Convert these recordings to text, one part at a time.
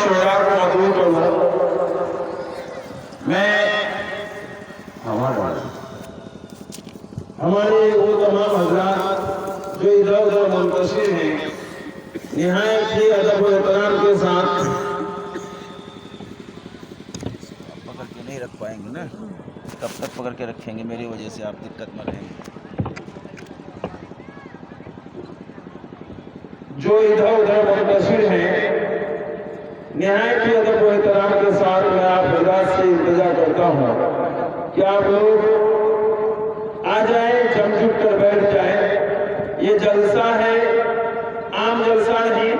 شعراء کو مدعو کروں. میں ہمارے وہ تمام حضرات جو ادھر ادھر منتشر ہیں نہایت ہی ادب و احترام کے ساتھ. پکڑ کے نہیں رکھ پائیں گے نا, کب تک پکڑ کے رکھیں گے؟ میری وجہ سے آپ دقت میں رہیں گے. جو ادھر ادھر منتشر ہیں نہایت ہی ادب و احترام کے ساتھ میں آپ حضرات سے التجا کرتا ہوں کہ آپ لوگ آ جائیں, جم جٹ کر بیٹھ جائیں. یہ جلسہ ہے, عام جلسہ نہیں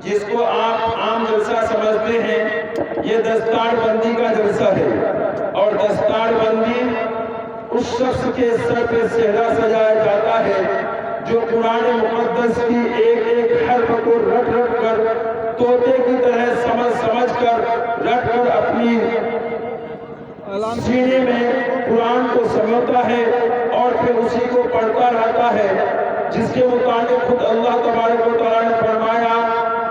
جس کو آپ عام جلسہ سمجھتے ہیں. یہ دستار بندی کا جلسہ ہے, اور دستار بندی اس شخص کے سر پہ صحرا سجایا جاتا ہے جو قرآن مقدس کی ایک ایک حرف کو رٹ رٹ کر طوطے کی طرح سمجھ کر رٹ کر اپنی سینے میں قرآن کو سمجھتا ہے اور پھر اسی کو پڑھتا رہتا ہے, جس کے متعلق خود اللہ تبارک و تعالیٰ نے فرمایا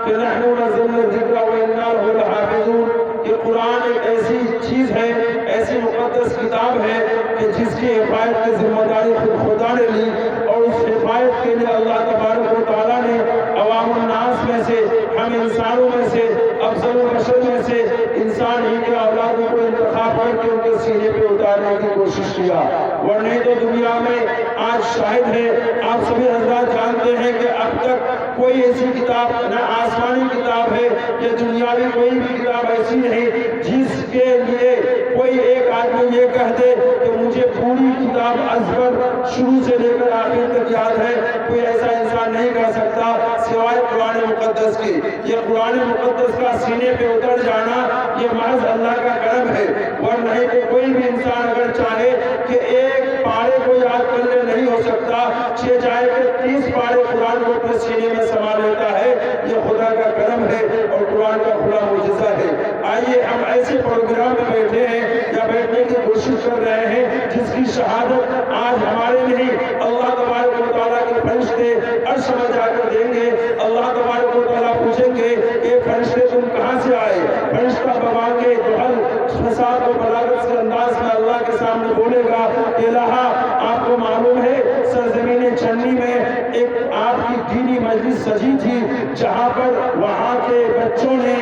کہ نحن نزلنا الذکر وإنا لہ لحافظون. کہ قرآن ایک ایسی چیز ہے, ایسی مقدس کتاب ہے کہ جس کی حفاظت کی ذمہ داری خود خدا نے لی, اور اس حفاظت کے لیے اللہ تبارک و تعالیٰ نے عوام الناس میں سے, ہم انسانوں میں سے, افضل البشر میں سے انسان ہی کے اولادوں کو انتخاب کر کے ان کے سینے پہ اتارنے کی کوشش کیا. ورنہ تو دنیا میں آج شاہد ہے, آپ سبھی حضرات جانتے ہیں کہ اب تک کوئی ایسی کتاب نہ آسمانی کتاب ہے کہ دنیاوی کوئی بھی کتاب ایسی نہیں جس کے لیے کوئی ایک آدمی یہ کہہ دے کہ مجھے پوری کتاب ازبر شروع سے لے کر آخر تک یاد ہے. کوئی ایسا انسان نہیں کہہ سکتا سوائے قرآن مقدس کی. یہ قرآن مقدس کا سینے پہ اتر جانا یہ محض اللہ کا کرم ہے, ورنہ کہ کوئی بھی انسان اگر چاہے کہ ایک پارے کو یاد کر لے نہیں ہو سکتا, چاہے کہ 30 پارے قرآن کو اپنے سینے میں سما لیتا ہے. یہ خدا کا کرم ہے اور قرآن کا کھلا معجزہ ہے. آئیے ہم ایسے پروگرام میں بیٹھے ہیں یا بیٹھنے کی کوشش کر رہے ہیں جس کی شہادت آج ہمارے نہیں اللہ تبارک و تعالیٰ کے فرشتے عرش میں جا کر دیں گے. اللہ تبارک و تعالیٰ پوچھیں گے کہ فرشتے تم کہاں سے آئے؟ فرشتہ بوانگے جوہر فساد و بلاغت کے انداز میں اللہ کے سامنے بولے گا کہ الہا آپ کو معلوم ہے سرزمین چنی میں ایک آپ کی دینی مجلس سجی تھی جہاں پر وہاں کے بچوں نے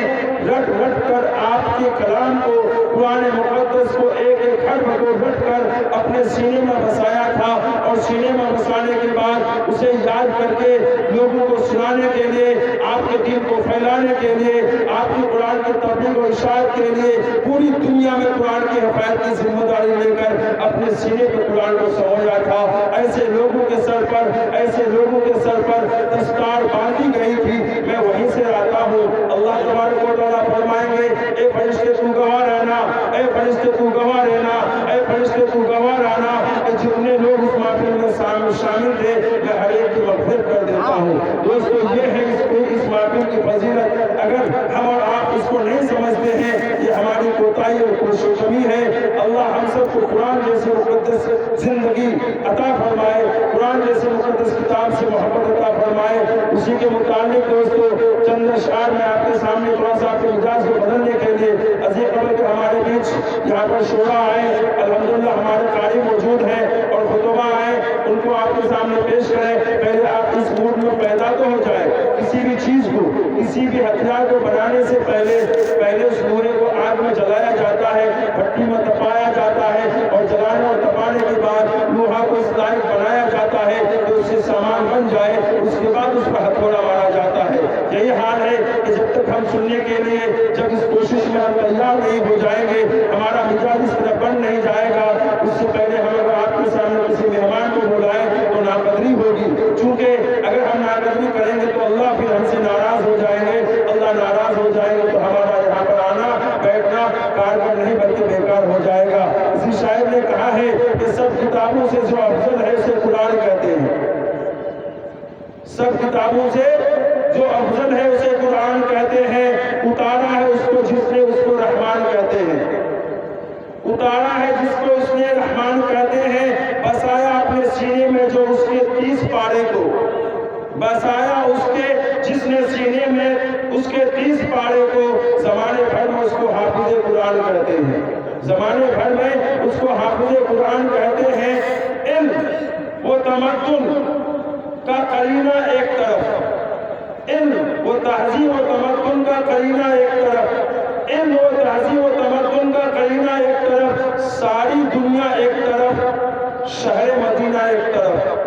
رٹ رٹ کر آپ کے کلام کو, قرآن مقدس کو ایک ایک حرف کو رٹ کر اپنے سینے میں بسایا تھا, اور سینے میں بسانے کے بعد اسے یاد کر کے لوگوں کو سنانے کے لیے, آپ کے دین کو پھیلانے کے لیے, آپ کی قرآن کی تبلیغ و اشاعت کے لیے پوری دنیا میں قرآن کی حفاظت کی ذمہ داری لے کر اپنے سینے پہ قرآن کو سمجھا تھا. ایسے لوگوں کے سر پر دستار باندھی گئی تھی. میں وہیں سے آتا ہوں. اللہ تبارک و تعالیٰ فرمائیں گے اے فرشتے تو گواہ رہنا, اے فرشتے تو گواہ رہنا, اے فرشتے تو گواہ رہنا کہ جتنے لوگ اس محفل میں شامل تھے میں ہر ایک کی مغفرت کر دیتا ہوں. دوستو یہ ہے اس محفل کی فضیلت. اگر ہم اور آپ اس کو نہیں سمجھتے ہیں یہ ہماری کوتاہی اور کوشش کمی ہے. اللہ ہم سب کو قرآن جیسے مقدس زندگی عطا فرمائے, قرآن جیسے مقدس کتاب سے محبت عطا فرمائے. اسی کے متعلق دوستو چند اشعار میں آپ کے سامنے تھوڑا سا آپ کے مزاج کو بدلنے کے لیے عزیز قبر کے ہمارے بیچ یہاں پر شعراء آئے, الحمدللہ ہمارے قاری موجود ہیں اور خطبہ آئے, ان کو آپ کے سامنے پیش کریں. پہلے آپ اس موڈ میں پیدا تو ہو جائے. کسی بھی چیز کو, کسی بھی ہتھیار کو بنانے سے پہلے اس لوہے کو آگ میں جلایا جاتا ہے, بھٹی میں تپایا جاتا ہے, اور جلانے اور تپانے کے بعد لوہا کو اس لائق بنایا جاتا ہے کہ اس سے سامان بن جائے. اس کے بعد اس پر ہتھوڑا مارا جاتا ہے. یہی حال ہے کہ جب تک ہم سننے کے لیے جب اس کوشش میں ہم تیار نہیں ہو جائیں گے, ہمارا مزاج اس طرح بن نہیں جائے گا, اس سے پہلے ہم اگر آپ کے سامنے کسی مہمان کو بلائیں تو ناقدری ہوگی. چونکہ اگر ہم ناقدری کریں گے تو اللہ پھر ہم سے ناراض ہو جائیں گے. اللہ ناراض ہو جائیں گے تو ہمارا یہاں پر آنا بیٹھنا کارگر نہیں بلکہ بیکار ہو جائے گا. اسی شاعر نے کہا ہے کہ سب کتابوں سے جو افضل ہے اسے قرآن کہتے ہیں. سب کتابوں سے جو افضل ہے اسے قرآن کہتے ہیں. اتارا ہے اس کو جس نے اس کو رحمان کہتے ہیں. اتارا ہے جس کو اس نے رحمان کہتے ہیں. بسایا اپنے سینے میں جو اس کے 30 پارے کو, بسایا اس کے جس نے سینے میں اس کے 30 پارے کو, زمانے بھر میں اس کو حافظ قرآن کہتے ہیں۔ علم و تمدن کا قرینہ ایک طرف، علم و تہذیب و تمدن کا قرینہ ایک طرف، علم و تہذیب و تمدن کا قرینہ ایک طرف، ساری دنیا ایک طرف، شہر مدینہ ایک طرف۔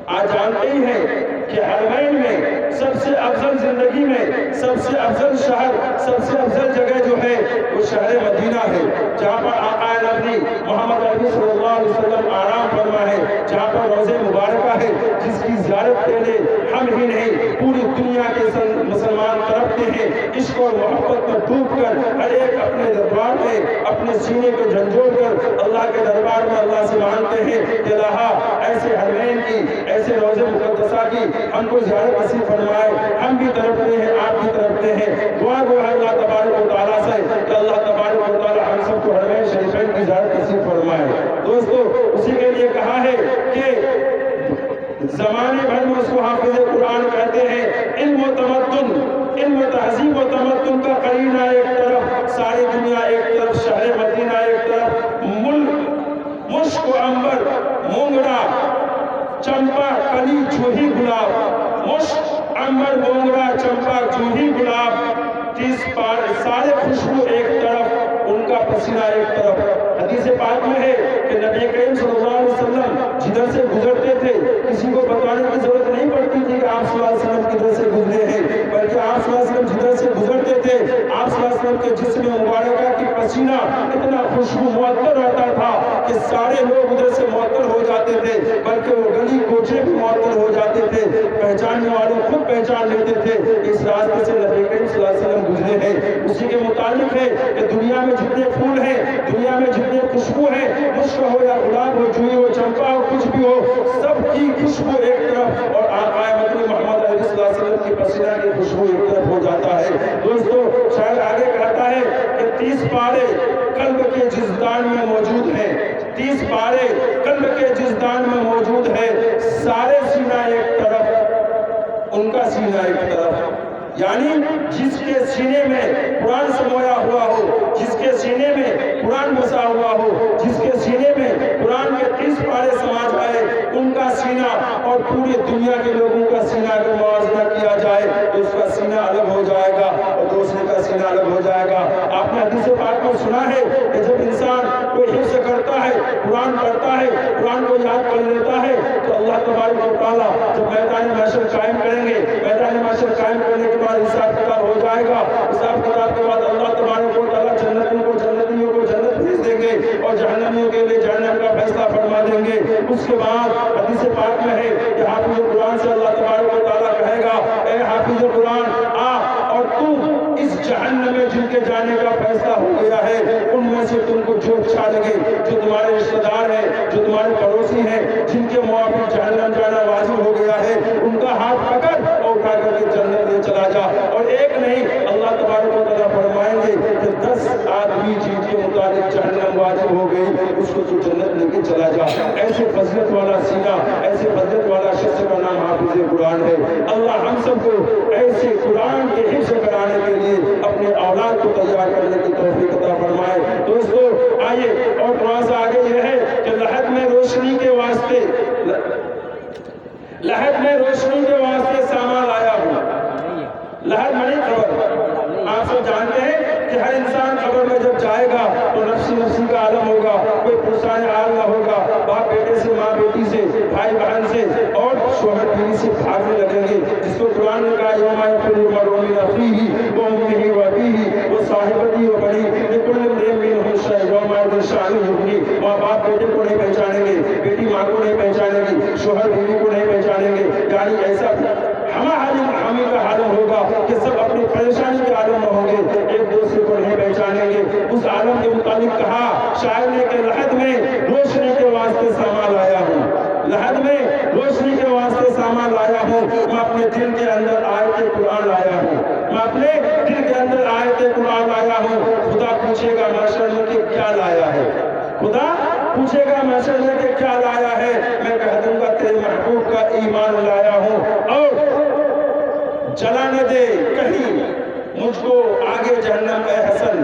آج جانتے ہی ہیں کہ حرمین میں سب سے افضل زندگی میں سب سے افضل شہر، سب سے افضل جگہ جو ہے وہ شہر مدینہ ہے، جہاں پر آقا نبی محمد عربی صلی اللہ علیہ وسلم آرام فرما ہے، جہاں پر روضہ مبارکہ ہے، جس کی زیارت کے لیے ہم ہی نہیں پوری دنیا کے مسلمان تڑپتے ہیں، عشق اور محبت میں ڈوب کر ہر ایک اپنے دربار میں اپنے سینے کو جھنجھوڑ کر اللہ کے دربار میں اللہ سے مانگتے ہیں کہ اللہ ایسے حرمین کی، ایسے روضہ مقدسہ کی ہم کو زیارت نصیب فرمائے۔ ہم بھی تڑپتے ہیں، آپ بھی تڑپتے ہیں، دعا گو ہے اللہ تبارک و تعالیٰ سے کہ اللہ تبارک و تعالیٰ ہم سب کو حرمین شریفین کی زیارت نصیب فرمائے۔ دوستو اسی کے لیے کہا ہے کہ زمانے بھر میں اس کو حافظ قرآن کہتے ہیں۔ علم و تمدن، علم و تہذیب و تمدن کا قرینہ ایک طرف، ساری دنیا ایک طرف، شہر مدینہ ایک طرف، مشک و عنبر، مونگرا، چمپا، کلی، جوہی، گلاب، مشک، عنبر، مونگرا، چمپا، جوہی، گلاب، 30 سارے خوشبو ایک طرف، ان کا پسینہ ایک طرف۔ حدیث پاک میں ہے کہ نبی کریم صلی اللہ علیہ وسلم جدھر سے گزرتے تھے کسی کو بتانے کی ضرورت نہیں پڑتی تھی کہ آپ صلی اللہ علیہ وسلم کدھر سے گزرے ہیں، بلکہ آپ صلی اللہ علیہ وسلم جدھر سے گزرتے تھے آپ صلی اللہ علیہ وسلم کے جسم مبارکہ کی پسینہ اتنا خوشبو معطر رہتا تھا کہ سارے لوگ ادھر سے معطر ہو جاتے تھے، بلکہ وہ گلی کوچے بھی معطر ہو جاتے تھے، پہچاننے والے خود پہچان لیتے تھے اس راستے سے نبی کریم صلی اللہ علیہ وسلم گزرے ہیں۔ اسی کے متعلق ہے کہ دنیا میں جتنے پھول ہیں، دنیا میں جتنے خوشبو ہیں، مشک ہو یا گلاب ہو، جوہی ہو، چمپا ہو، کچھ بھی ہو، سب کی خوشبو ایک طرف اور آقا مدنی محمد علیہ صلی اللہ علیہ وسلم کی پسینہ کی خوشبو ایک طرف ہو جاتا ہے۔ دوستو شاید آگے کہتا ہے کہ 30 پارے قلب کے جزدان میں موجود ہیں، 30 پارے قلب کے جزدان میں موجود ہے، سارے سینہ ایک طرف، ان کا سینہ ایک طرف، یعنی جس کے سینے میں قرآن سمویا ہوا ہو، جس کے سینے میں قرآن بسا ہوا ہو، جس کے سینے میں قرآن کے 30 پارے سما جائے، ان کا سینہ اور پوری دنیا کے لوگوں کا سینہ اگر موازنہ کیا جائے تو اس کا سینہ الگ ہو جائے گا اور دوسرے کا سینہ الگ ہو جائے گا۔ آپ نے حدیث پاک میں سنا ہے کہ جب انسان کوئی حفظ کرتا ہے، قرآن پڑھتا ہے، قرآن کو یاد کر لیتا ہے تو اللہ تبارک و تعالیٰ جب میدان محشر قائم کریں گے، میدان محشر قائم کرنے کے بعد حساب کتاب ہو جائے گا، حساب کتاب کے بعد اللہ تبارک و تعالیٰ جنتیوں کو جنت بھیج دیں گے اور جہنمیوں کے لیے جہنم کا فیصلہ فرما دیں گے۔ اس کے بعد حدیث پاک میں ہے کہ حافظ قرآن سے اللہ تبارک و تعالیٰ کہے گا اے حافظ قرآن آ اور تم اس جہنم میں جن کے جانے کا فیصلہ ہو گیا ہے ان میں سے تم کو جو اچھا لگے، جو تمہارے رشتہ دار ہیں، جو تمہارے پڑوسی ہیں، جن کے موافق جہنم جانا واجب ہو گیا ہے، ان کا ہاتھ پکڑ اور اٹھا کر کے جنت لے چلا جا۔ اور ایک نہیں، اللہ تبارک و تعالیٰ فرمائیں گے کہ 10 آدمی جن کے مطابق جہنم واجب ہو گئی اس کو تو جنت لے کے چلا جا۔ ایسے فضلت والا سینہ، ایسے فضلت والا شخص کا نام حافظ قرآن ہے۔ اللہ ہم سب کو ایسے قرآن کے حفظ کرانے کے لیے اپنے اولاد کو تیار کرنے کی توفیق عطا فرمائے۔ دوستو آئیے اور تھوڑا سا آگے یہ ہے کہ لحد میں روشنی کے واسطے سامان لایا ہوں۔ لحد میں نہیں خبر، آپ سب جانتے ہیں کہ ہر انسان قبر میں جب جائے گا تو نفسی کا عالم ہوگا، کوئی پرسان حال نہ ہوگا، باپ بیٹے سے، ماں بیٹی سے، بھائی بہن سے اور شوہر بیوی سے بھاگنے لگیں گے، جس کو قرآن نے کہا یوم یفر المرء من اخیہ وامہ وابیہ وصاحبتہ وبنیہ لکل امرئ منہم یومئذ شأن یغنیہ۔ ماں باپ بیٹے کو نہیں پہچانیں گے، بیٹی ماں کو نہیں پہچانے گی، شوہر بیوی کو نہیں پہچانیں گے، یعنی ایسا ہمیں کا عالم ہوگا کہ سب اپنی پریشانی کے عالم میں ہوں گے، ایک دوسرے کو نہیں پہچانیں گے۔ اس عالم کے مطابق کہا شاعر نے کہ لحد میں روشنی کے واسطے سامان لایا ہوں، لحد میں روشنی کے واسطے سامان لایا ہوں، میں اپنے دل کے اندر آیت قرآن لایا ہوں، میں اپنے دل کے اندر آیت قرآن لایا ہوں۔ خدا پوچھے گا محشر میں کہ کیا لایا ہے، خدا پوچھے گا محشر میں کہ کیا لایا ہے، میں کہہ دوں گا تیرے محبوب کا ایمان لایا ہوں، اور جلا نہ دے کہیں مجھ کو آگے جہنم اے حسن،